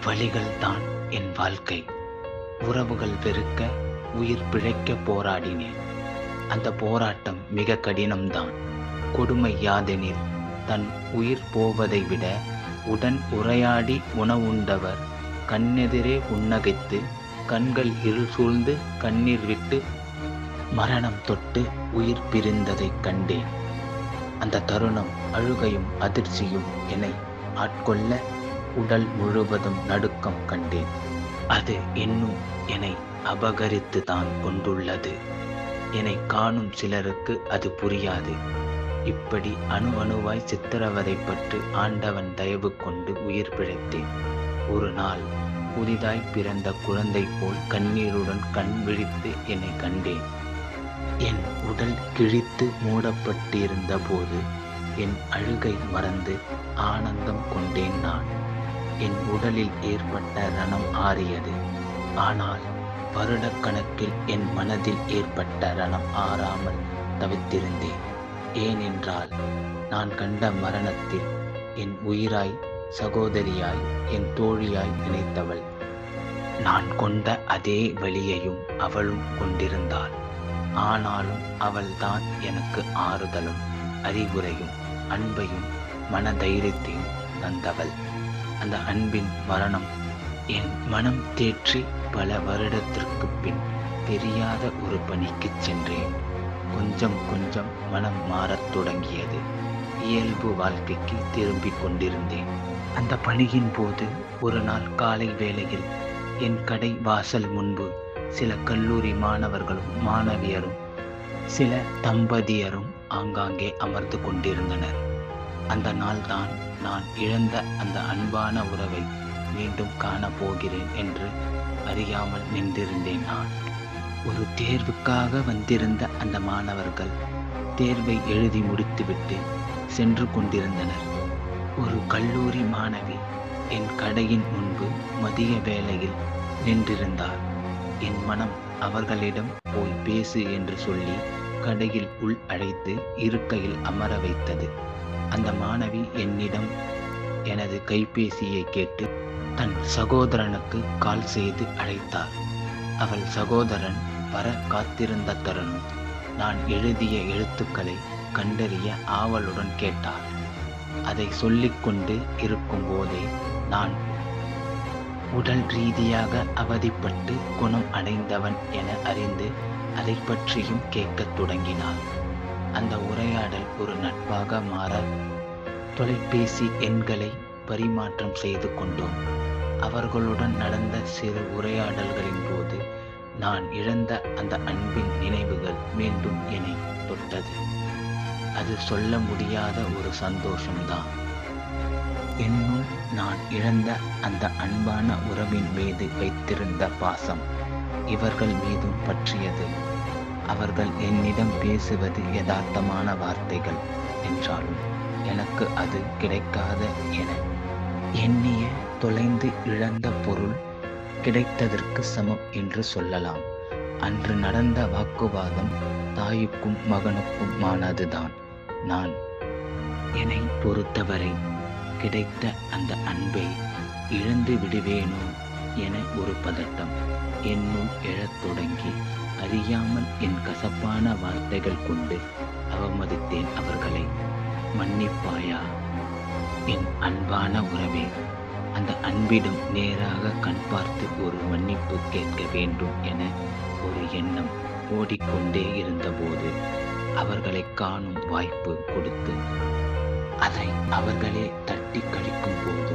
வலிகள் தான் என் வாழ்க்கை. உறவுகள் வெறுக்க, உயிர் பிழைக்க போராடினேன். அந்த போராட்டம் மிக கடினம்தான். கொடுமை யாதெனில், தன் உயிர் போவதை விட உடன் உரையாடி உணவுண்டவர் கண்ணெதிரே புன்னகைத்து கண்கள் இருள் சூழ்ந்து கண்ணீர் விட்டு மரணம் தொட்டு உயிர் பிரிந்ததைக் கண்டேன். அந்த தருணம் அழுகையும் அதிர்ச்சியும் என்னை ஆட்கொள்ள உடல் முழுவதும் நடுக்கம் கண்டேன். அது இன்னும் என்னை அபகரித்து தான் கொண்டுள்ளது. என்னை காணும் சிலருக்கு அது புரியாது. இப்படி அணுவாய் சித்திரவதைப்பட்டு ஆண்டவன் தயவு கொண்டு உயிர் பிழைத்தேன். ஒரு நாள் புதிதாய் பிறந்த குழந்தை போல் கண்ணீருடன் கண் விழித்து என்னை கண்டேன். என் உடல் கிழித்து மூடப்பட்டிருந்த போது என் அழுகை மறந்து ஆனந்தம் கொண்டேன் நான். என் உடலில் ஏற்பட்ட ரணம் ஆறியது. ஆனால் வருடக்கணக்கில் என் மனதில் ஏற்பட்ட ரணம் ஆறாமல் தவித்திருந்தேன். ஏனென்றால் நான் கண்ட மரணத்தில் என் உயிராய், சகோதரியாய், என் தோழியாய் நினைத்தவள் நான் கொண்ட அதே வலியையும் அவளும் கொண்டிருந்தாள். ஆனாலும் அவள்தான் எனக்கு ஆறுதலும் அறிவுரையும் அன்பையும் மனதைரியத்தையும் தந்தவள். அந்த அன்பின் மரணம் என் மனம் தேற்றி பல வருடத்திற்கு பின் தெரியாத ஒரு பணிக்கு சென்றேன். கொஞ்சம் கொஞ்சம் மனம் மாறத் தொடங்கியது. இயல்பு வாழ்க்கைக்கு திரும்பிக் கொண்டிருந்தேன். அந்த பணியின் போது ஒரு நாள் காலை வேளையில் என் கடை வாசல் முன்பு சில கல்லூரி மாணவர்களும் மாணவியரும் சில தம்பதியரும் ஆங்காங்கே அமர்ந்து கொண்டிருந்தனர். அந்த நாள்தான் நான் இழந்த அந்த அன்பான உறவை மீண்டும் காணப்போகிறேன் என்று அறியாமல் நின்றிருந்தேன் நான். ஒரு தேர்வுக்காக வந்திருந்த அந்த மாணவர்கள் தேர்வை எழுதி முடித்துவிட்டு சென்று கொண்டிருந்தனர். ஒரு கல்லூரி மாணவி என் கடையின் முன்பு மதிய வேளையில் நின்றிருந்தார். என் மனம் அவர்களிடம் போய் பேசு என்று சொல்லி கடையில் உள் அழைத்து இருக்கையில் அமர வைத்தது. அந்த மாணவி என்னிடம் எனது கைபேசியை கேட்டு தன் சகோதரனுக்கு கால் செய்து அழைத்தார். அவள் சகோதரன் வர காத்திருந்த தருணம் நான் எழுதிய எழுத்துக்களை கண்டறிய ஆவலுடன் கேட்டாள். அதை சொல்லிக்கொண்டு இருக்கும் போதே நான் உடல் ரீதியாக அவதிப்பட்டு குணம் அடைந்தவன் என அறிந்து அதை பற்றியும் கேட்கத் தொடங்கினாள். அந்த உரையாடல் ஒரு நட்பாக மாற தொலைபேசி எண்களை பரிமாற்றம் செய்து கொண்டோம். அவர்களுடன் நடந்த சிறு உரையாடல்களின் போது நான் இழந்த அந்த அன்பின் நினைவுகள் மீண்டும் என்னை தொட்டது. அது சொல்ல முடியாத ஒரு சந்தோஷம்தான். என்னுள் நான் இழந்த அந்த அன்பான உறவின் மீது வைத்திருந்த பாசம் இவர்கள் மீதும் பற்றியது. அவர்கள் என்னிடம் பேசுவது யதார்த்தமான வார்த்தைகள் என்றாலும் எனக்கு அது கிடைக்காத என எண்ணிய தொலைந்து இழந்த பொருள் கிடைத்ததற்கு சமம் என்று சொல்லலாம். அன்று நடந்த வாக்குவாதம் தாய்க்கும் மகனுக்கும் மானதுதான். நான் என்னை பொறுத்தவரை கிடைத்த அந்த அன்பை இழந்து விடுவேனோ என ஒரு பதட்டம் என்னுள் எழத் தொடங்கி அறியாமல் என் கசப்பான வார்த்தைகள் கொண்டு அவமதித்தேன் அவர்களை. மன்னிப்பாயா என் அன்பான உறவே. அந்த அன்பிடம் நேராக கண் பார்த்து ஒரு மன்னிப்பு கேட்க வேண்டும் என ஒரு எண்ணம் ஓடிக்கொண்டே இருந்தபோது அவர்களை காணும் வாய்ப்பு கொடுத்து அதை அவர்களே தட்டி கழிக்கும் போது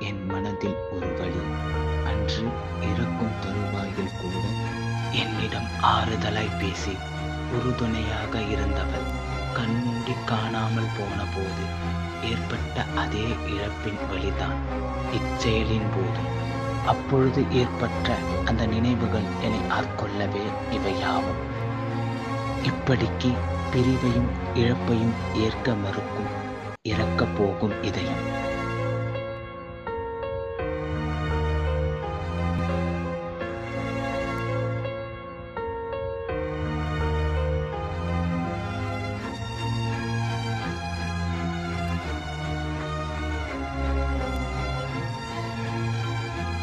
என் மனதில் ஒரு வலி. அன்று இறக்கும் தருவாயில் கூட என்னிடம் ஆறுதலாய் பேசி உறுதுணையாக இருந்தவள் கண்மூடி காணாமல் போன போது ஏற்பட்ட அதே இழப்பின் வழிதான் இச்செயலின் போதும். அப்பொழுது ஏற்பட்ட அந்த நினைவுகள் என்னை ஆட்கொள்ளவே இவையாவும். இப்படிக்கு பிரிவையும் இழப்பையும் ஏற்க மறுக்கும் இறக்கப் போகும் இதயம்